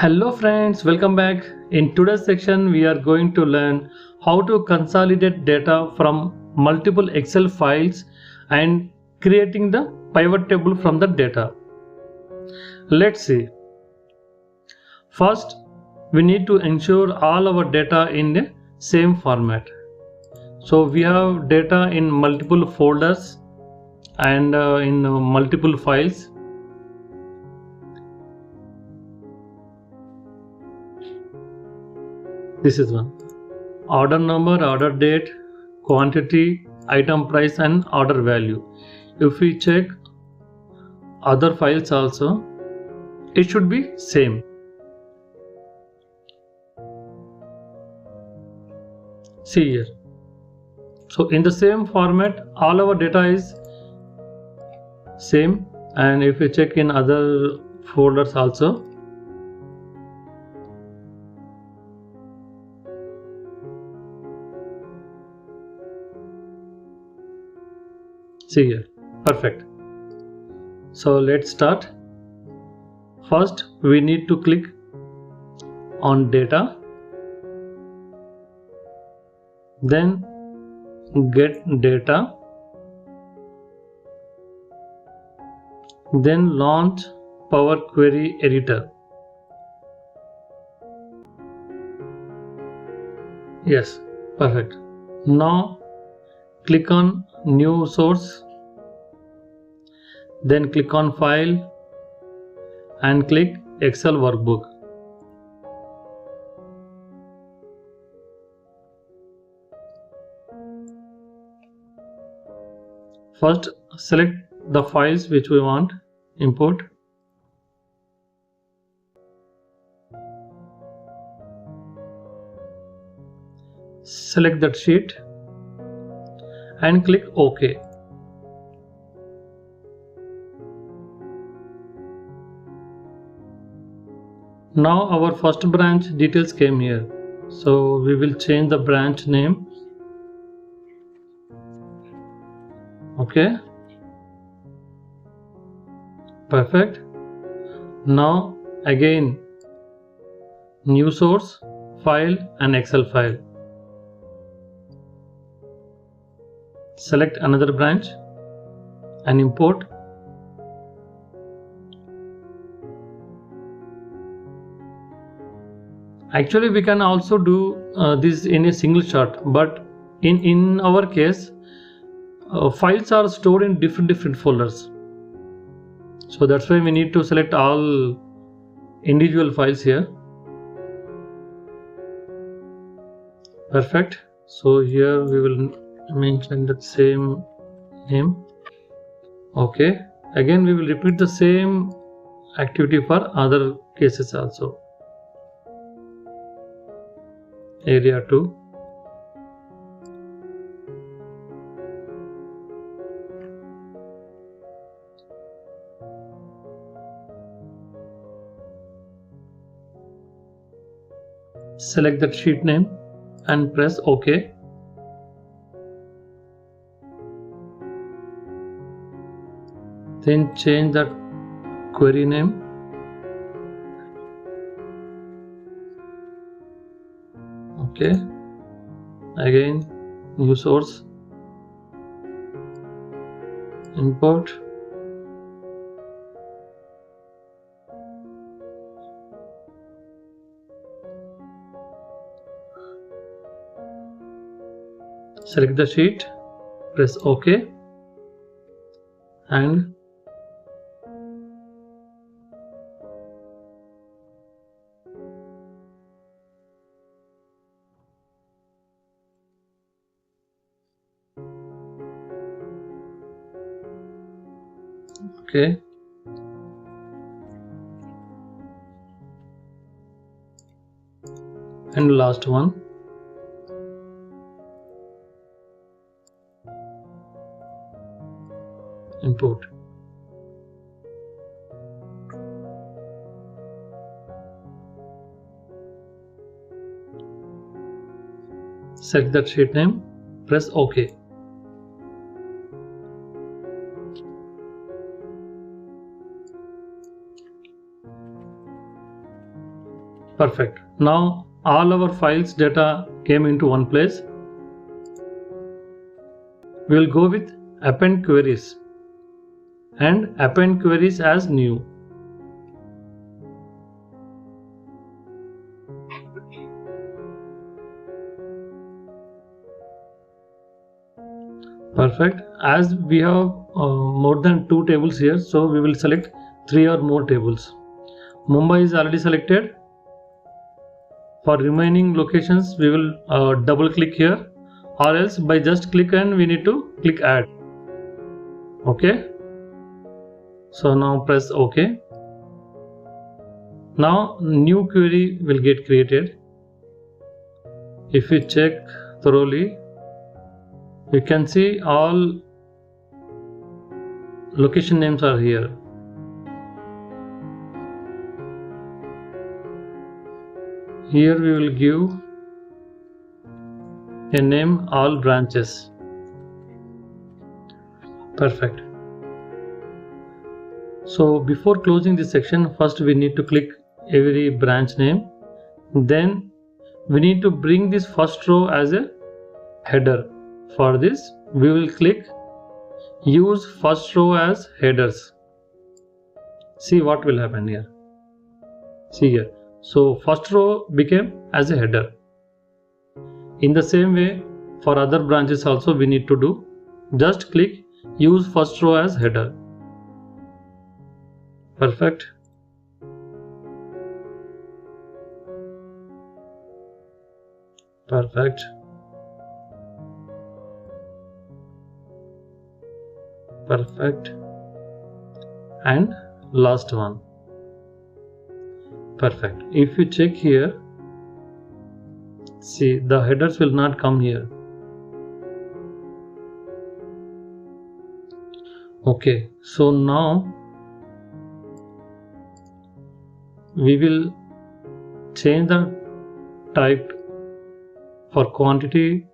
Hello friends, welcome back. In today's section we are going to learn how to consolidate data from multiple Excel files and creating the pivot table from the data. Let's see. First, we need to ensure all our data in the same format. So we have data in multiple folders and in multiple files. This is one. Order number, order date, quantity, item price and order value. If we check other files also, it should be same. See here. So in the same format, all our data is same, and if we check in other folders also, see here, perfect. So let's start. First we need to click on data, then get data, then launch Power Query Editor. Yes, perfect. Now click on new source, then click on file and click Excel workbook. First select the files which we want import. Select that sheet and click OK. Now our first branch details came here, so we will change the branch name. Okay, perfect. Now again new source, file and Excel file. Select another branch and import. Actually we can also do this in a single shot, but in our case files are stored in different folders, so that's why we need to select all individual files here. Perfect. So here we will mention the same name. Okay, again we will repeat the same activity for other cases also. Area 2, select that sheet name and press OK. Then change that query name. Okay, again new source, import, select the sheet, press OK and okay. And last one, import. Select that sheet name, press OK. Perfect. Now all our files data came into one place. We will go with append queries and append queries as new. Perfect. As we have more than 2 tables here, so we will select 3 or more tables. Mumbai is already selected. For remaining locations, we will double click here, or else by just click and we need to click add. Okay. So now press OK. Now new query will get created. If you check thoroughly, you can see all location names are here. Here we will give a name all branches. Perfect. So before closing this section, first we need to click every branch name. Then we need to bring this first row as a header. For this, we will click use first row as headers. See what will happen here. See here. So first row became as a header. In the same way, for other branches also we need to do. Just click use first row as header. Perfect. Perfect. Perfect. And last one. Perfect. If you check here, see the headers will not come here. Okay, so now we will change the type. For quantity,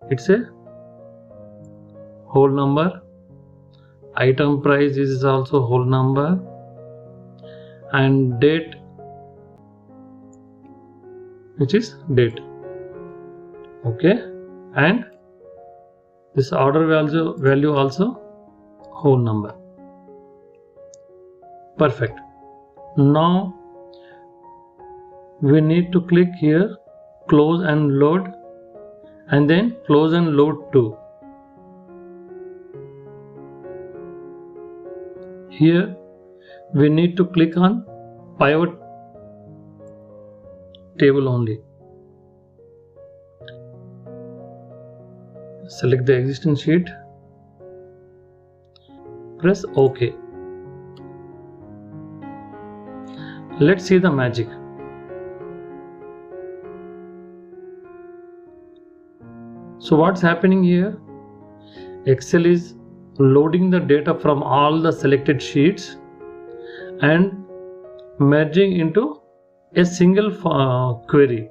it's a whole number. Item price is also whole number, and date, which is date. Okay, and this order value also whole number. Perfect. Now we need to click here close and load, and then close and load too. Here we need to click on pivot table only. Select the existing sheet, press OK. Let's see the magic. So what's happening here? Excel is loading the data from all the selected sheets and merging into a single query.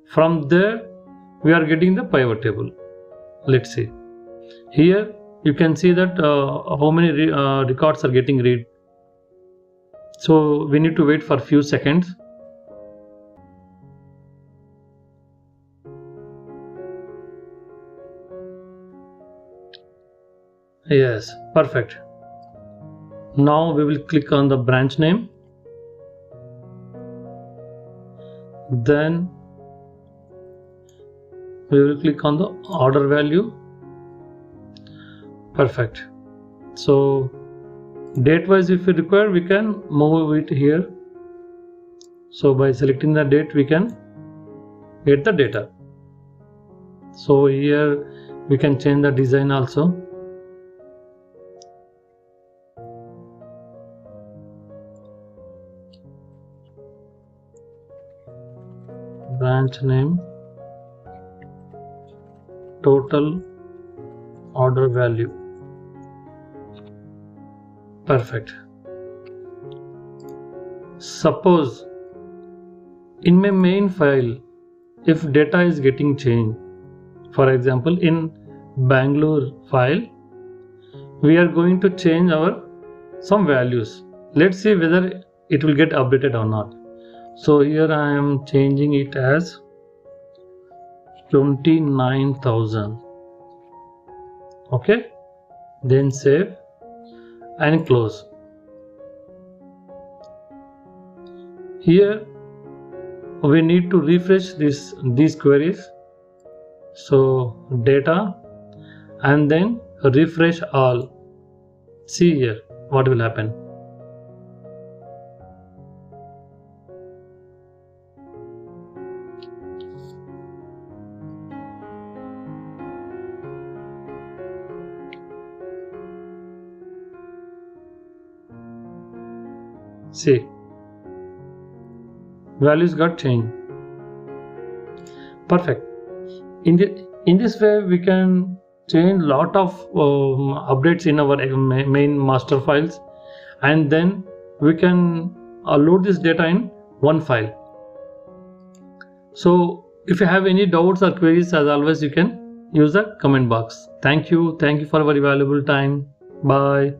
From there we are getting the pivot table. Let's see. Here you can see that how many records are getting read. So we need to wait for a few seconds. Yes, perfect. Now we will click on the branch name. Then we will click on the order value. Perfect. So date wise, if we require, we can move it here. So by selecting the date, we can get the data. So here we can change the design also. Branch name, total order value. Perfect. Suppose in my main file, if data is getting changed, for example in Bangalore file, we are going to change our some values. Let's see whether it will get updated or not. So here I am changing it as 29,000. Okay, then save and close. Here we need to refresh these queries. So data and then refresh all. See here what will happen. See, values got changed. Perfect. In this way we can change lot of updates in our main master files, and then we can load this data in one file. So if you have any doubts or queries, as always, you can use the comment box. Thank you for your valuable time. Bye.